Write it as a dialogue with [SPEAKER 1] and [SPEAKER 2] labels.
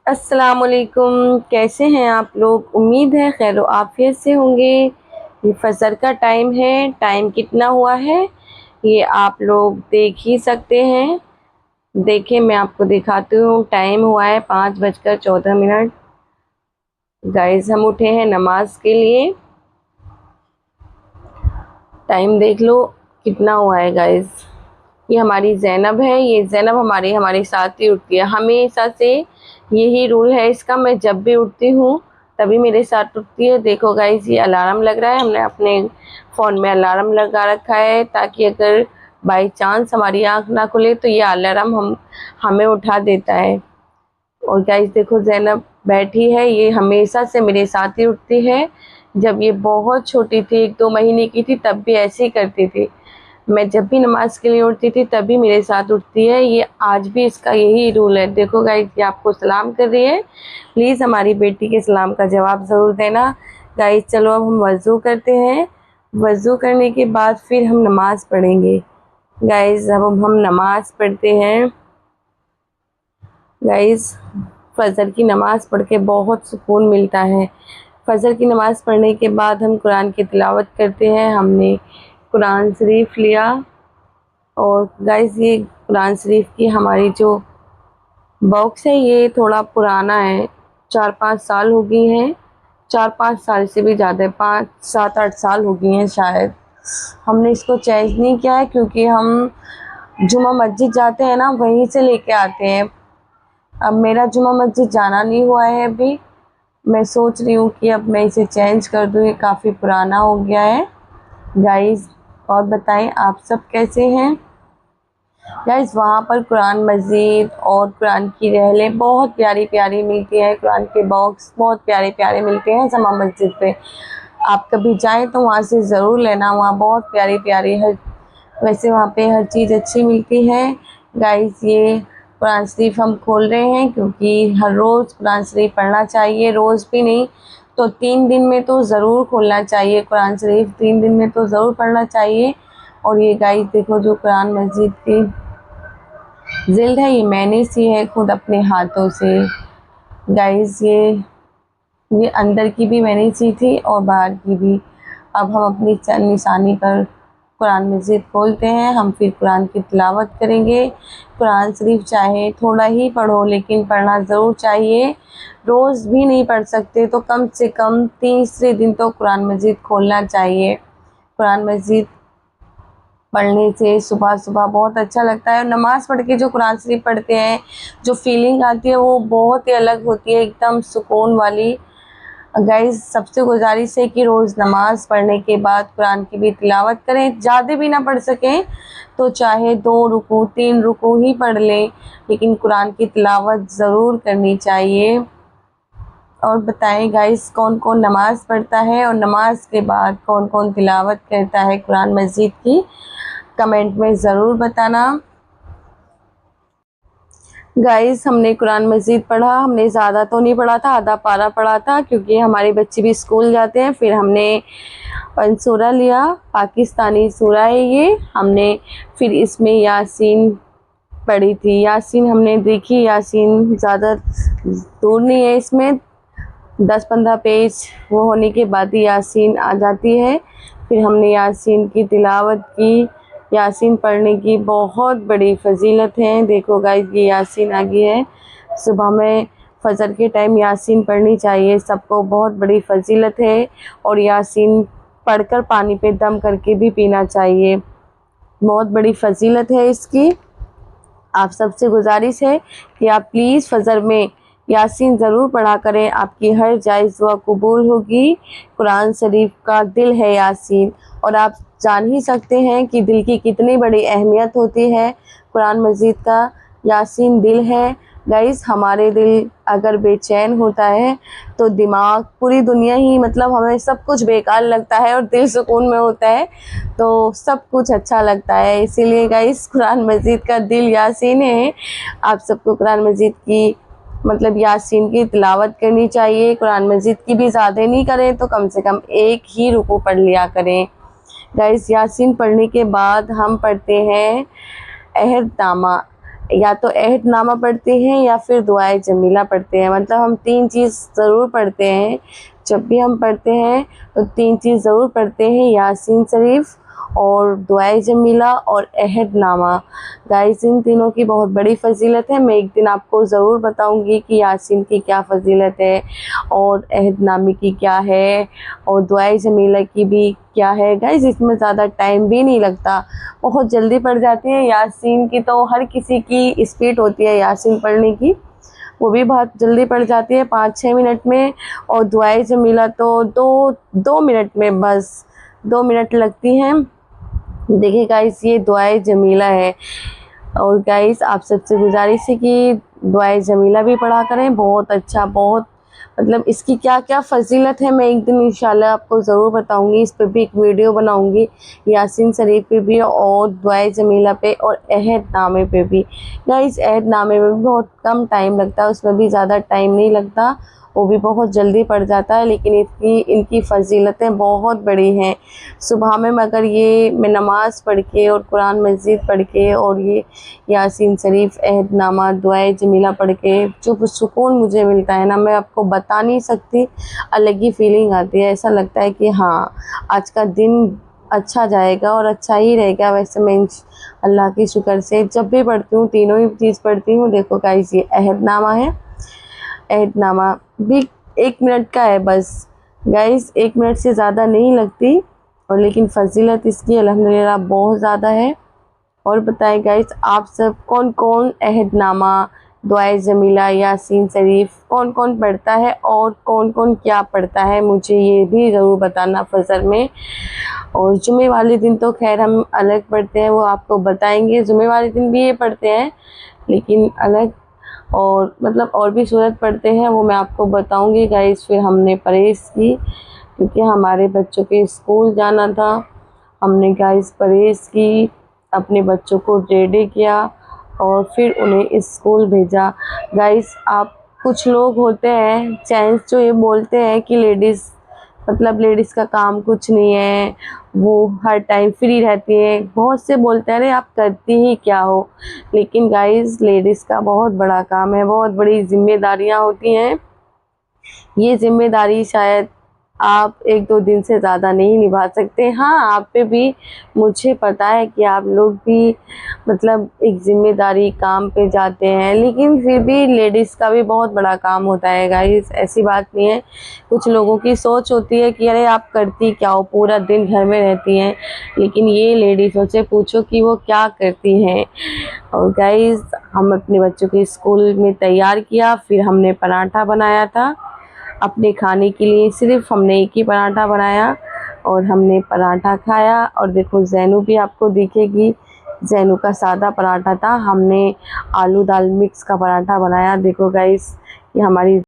[SPEAKER 1] अस्सलामुअलैकुम। कैसे हैं आप लोग? उम्मीद है खैर आफियत से होंगे। ये फजर का टाइम है। टाइम कितना हुआ है ये आप लोग देख ही सकते हैं। देखें, मैं आपको दिखाती हूँ। टाइम हुआ है 5:14। गाइस, हम उठे हैं नमाज के लिए। टाइम देख लो कितना हुआ है गाइस। ये हमारी ज़ैनब है। ये ज़ैनब हमारे साथ ही उठती है हमेशा से। यही रूल है इसका। मैं जब भी उठती हूँ तभी मेरे साथ उठती है। देखो गाइस, ये अलार्म लग रहा है। हमने अपने फ़ोन में अलार्म लगा रखा है ताकि अगर बाई चांस हमारी आँख ना खुले तो ये अलार्म हमें उठा देता है। और गाइस देखो, ज़ैनब बैठी है। ये हमेशा से मेरे साथ ही उठती है। जब ये बहुत छोटी थी, 1-2 महीने की थी, तब भी ऐसे ही करती थी। मैं जब भी नमाज के लिए उठती थी तभी मेरे साथ उठती है। ये आज भी इसका यही रूल है। देखो गाइस, ये आपको सलाम कर रही है। प्लीज़ हमारी बेटी के सलाम का जवाब ज़रूर देना। गाइस चलो अब हम वज़ू करते हैं। वज़ू करने के बाद फिर हम नमाज़ पढ़ेंगे। गाइस अब हम नमाज़ पढ़ते हैं। गाइस, फजर की नमाज़ पढ़ के बहुत सुकून मिलता है। फजर की नमाज़ पढ़ने के बाद हम कुरान की तिलावत करते हैं। हमने कुरान शरीफ लिया। और गाइस, ये कुरान शरीफ की हमारी जो बॉक्स है ये थोड़ा पुराना है। 4-5 साल हो गई हैं। 4-5 साल से भी ज़्यादा, 5-7-8 साल हो गई हैं शायद। हमने इसको चेंज नहीं किया है क्योंकि हम जुमा मस्जिद जाते हैं ना, वहीं से लेके आते हैं। अब मेरा जुमा मस्जिद जाना नहीं हुआ है अभी। मैं सोच रही हूँ कि अब मैं इसे चेंज कर दूँ। ये काफ़ी पुराना हो गया है। गाइस और बताएं आप सब कैसे हैं? गाइस, वहाँ पर कुरान मस्जिद और कुरान की रहलें बहुत प्यारी प्यारी मिलती हैं। कुरान के बॉक्स बहुत प्यारे प्यारे मिलते हैं जमा मस्जिद पे। आप कभी जाएं तो वहाँ से ज़रूर लेना। वहाँ बहुत प्यारी प्यारी वैसे वहाँ पे हर चीज़ अच्छी मिलती है। गाइस, ये कुरान शरीफ हम खोल रहे हैं क्योंकि हर रोज़ कुरान शरीफ पढ़ना चाहिए। रोज़ भी नहीं तो 3 दिन में तो ज़रूर खोलना चाहिए। कुरान शरीफ 3 दिन में तो ज़रूर पढ़ना चाहिए। और ये गाइस देखो, जो कुरान मस्जिद की जिल्द है ये मैंने सी है खुद अपने हाथों से। गाइस, ये अंदर की भी मैंने सी थी और बाहर की भी। अब हम अपनी निशानी पर कुरान मस्जिद खोलते हैं। हम फिर कुरान की तिलावत करेंगे। कुरान शरीफ चाहे थोड़ा ही पढ़ो लेकिन पढ़ना ज़रूर चाहिए। रोज़ भी नहीं पढ़ सकते तो कम से कम तीसरे दिन तो कुरान मस्जिद खोलना चाहिए। कुरान मस्जिद पढ़ने से सुबह सुबह बहुत अच्छा लगता है। और नमाज़ पढ़ के जो कुरान शरीफ पढ़ते हैं, जो फीलिंग आती है वो बहुत ही अलग होती है, एकदम सुकून वाली। गाइस, सबसे गुजारिश है कि रोज़ नमाज़ पढ़ने के बाद कुरान की भी तिलावत करें। ज़्यादा भी ना पढ़ सकें तो चाहे 2 रुकू 3 रुकू ही पढ़ लें, लेकिन कुरान की तिलावत ज़रूर करनी चाहिए। और बताएं गाइस, कौन कौन नमाज़ पढ़ता है और नमाज के बाद कौन कौन तिलावत करता है कुरान मस्जिद की? कमेंट में ज़रूर बताना। गाइस, हमने कुरान मस्जिद पढ़ा। हमने ज़्यादा तो नहीं पढ़ा था, आधा पारा पढ़ा था क्योंकि हमारे बच्चे भी स्कूल जाते हैं। फिर हमने सूरा लिया, पाकिस्तानी सूरा है ये। हमने फिर इसमें यासीन पढ़ी थी। यासीन हमने देखी। यासीन ज़्यादा दूर नहीं है, इसमें 10-15 पेज वो होने के बाद ही यासीन आ जाती है। फिर हमने यासीन की तिलावत की। यासीन पढ़ने की बहुत बड़ी फजीलत है। देखो गाइस, ये यासीन आ गई है। सुबह में फजर के टाइम यासीन पढ़नी चाहिए सबको, बहुत बड़ी फजीलत है। और यासीन पढ़कर पानी पे दम करके भी पीना चाहिए, बहुत बड़ी फजीलत है इसकी। आप सबसे गुजारिश है कि आप प्लीज़ फजर में यासीन ज़रूर पढ़ा करें। आपकी हर जायज़ दुआ कबूल होगी। कुरान शरीफ का दिल है यासीन, और आप जान ही सकते हैं कि दिल की कितनी बड़ी अहमियत होती है। कुरान मजीद का यासीन दिल है। गाइस, हमारे दिल अगर बेचैन होता है तो दिमाग, पूरी दुनिया ही, मतलब हमें सब कुछ बेकार लगता है, और दिल सुकून में होता है तो सब कुछ अच्छा लगता है। इसीलिए गाइस, कुरान मजीद का दिल यासीन है। आप सबको कुरान मजीद की, मतलब यासीन की तिलावत करनी चाहिए। कुरान मजीद की भी ज़्यादा नहीं करें तो कम से कम 1 ही रुकू पढ़ लिया करें। गाइस, यासीन पढ़ने के बाद हम पढ़ते हैं अहदनामा। या तो अहदनामा पढ़ते हैं या फिर दुआए जमीला पढ़ते हैं। मतलब हम 3 चीज़ ज़रूर पढ़ते हैं। जब भी हम पढ़ते हैं तो 3 चीज़ ज़रूर पढ़ते हैं, यासीन शरीफ और दुआए जमीला और अहदनामा। गाइस इन तीनों की बहुत बड़ी फ़जीलत है। मैं एक दिन आपको ज़रूर बताऊंगी कि यासीन की क्या फ़जीलत है और अहदनामे की क्या है और दुआए जमीला की भी क्या है। गाइस इसमें ज़्यादा टाइम भी नहीं लगता, बहुत जल्दी पढ़ जाते हैं। यासीन की तो हर किसी की स्पीड होती है यासीन पढ़ने की, वो भी बहुत जल्दी पड़ जाती है 5-6 मिनट में। और दुआए जमीला तो 2 मिनट में, बस 2 मिनट लगती हैं। देखिए गाइस ये दुआए जमीला है। और गाइस आप सबसे गुजारिश है कि दुआए जमीला भी पढ़ा करें। बहुत अच्छा, बहुत मतलब इसकी क्या क्या फ़जीलत है मैं एक दिन इंशाल्लाह आपको ज़रूर बताऊंगी। इस पर भी एक वीडियो बनाऊंगी, यासीन शरीफ पे भी और दुआए जमीला पे और अहदनामे पे भी। गाइस अहदनामे में भी बहुत कम टाइम लगता है, उसमें भी ज़्यादा टाइम नहीं लगता, वो भी बहुत जल्दी पड़ जाता है। लेकिन इनकी फ़जीलतें बहुत बड़ी हैं। सुबह में मगर ये मैं नमाज़ पढ़ के और कुरान मजीद पढ़ के और ये यासीन शरीफ अहदनामा दुआए जमीला पढ़ के जो सुकून मुझे मिलता है ना, मैं आपको बता नहीं सकती। अलग ही फीलिंग आती है, ऐसा लगता है कि हाँ आज का दिन अच्छा जाएगा और अच्छा ही रहेगा। वैसे मैं अल्लाह के शुक्र से जब भी पढ़ती हूँ तीनों ही चीज़ पढ़ती हूँ। देखो गाइस ये अहदनामा है, अहदनामा भी 1 मिनट का है बस। गाइस 1 मिनट से ज़्यादा नहीं लगती और लेकिन फ़जीलत इसकी अल्हम्दुलिल्लाह बहुत ज़्यादा है। और बताएं गाइस आप सब कौन कौन अहदनामा दुआए जमीला यासीन शरीफ कौन कौन पढ़ता है और कौन कौन क्या पढ़ता है, मुझे ये भी ज़रूर बताना फजर में। और जुमे वाले दिन तो खैर हम अलग पढ़ते हैं, वो आपको बताएंगे। जुमे वाले दिन भी ये पढ़ते हैं लेकिन अलग, और मतलब और भी सूरत पढ़ते हैं वो मैं आपको बताऊंगी। गाइस फिर हमने परहेज़ की क्योंकि हमारे बच्चों के स्कूल जाना था। हमने गाइस परहेज़ की, अपने बच्चों को रेडी किया और फिर उन्हें स्कूल भेजा। गाइस आप कुछ लोग होते हैं जेंट्स जो ये बोलते हैं कि लेडीज़ मतलब लेडीज़ का काम कुछ नहीं है, वो हर टाइम फ्री रहती है। बहुत से बोलते हैं अरे आप करती ही क्या हो। लेकिन गाइस लेडीज़ का बहुत बड़ा काम है, बहुत बड़ी जिम्मेदारियां होती हैं। ये जिम्मेदारी शायद आप 1-2 दिन से ज़्यादा नहीं निभा सकते। हाँ आप पे भी मुझे पता है कि आप लोग भी मतलब एक ज़िम्मेदारी काम पे जाते हैं, लेकिन फिर भी लेडीज़ का भी बहुत बड़ा काम होता है गाइस, ऐसी बात नहीं है। कुछ लोगों की सोच होती है कि अरे आप करती क्या हो, पूरा दिन घर में रहती हैं। लेकिन ये लेडीज़ों से पूछो कि वो क्या करती हैं। और गाइस हम अपने बच्चों को स्कूल में तैयार किया, फिर हमने पराठा बनाया था अपने खाने के लिए। सिर्फ हमने एक ही पराठा बनाया और हमने पराठा खाया। और देखो जैनू भी आपको दिखेगी, जैनू का सादा पराठा था, हमने आलू दाल मिक्स का पराठा बनाया। देखो गाइस ये हमारी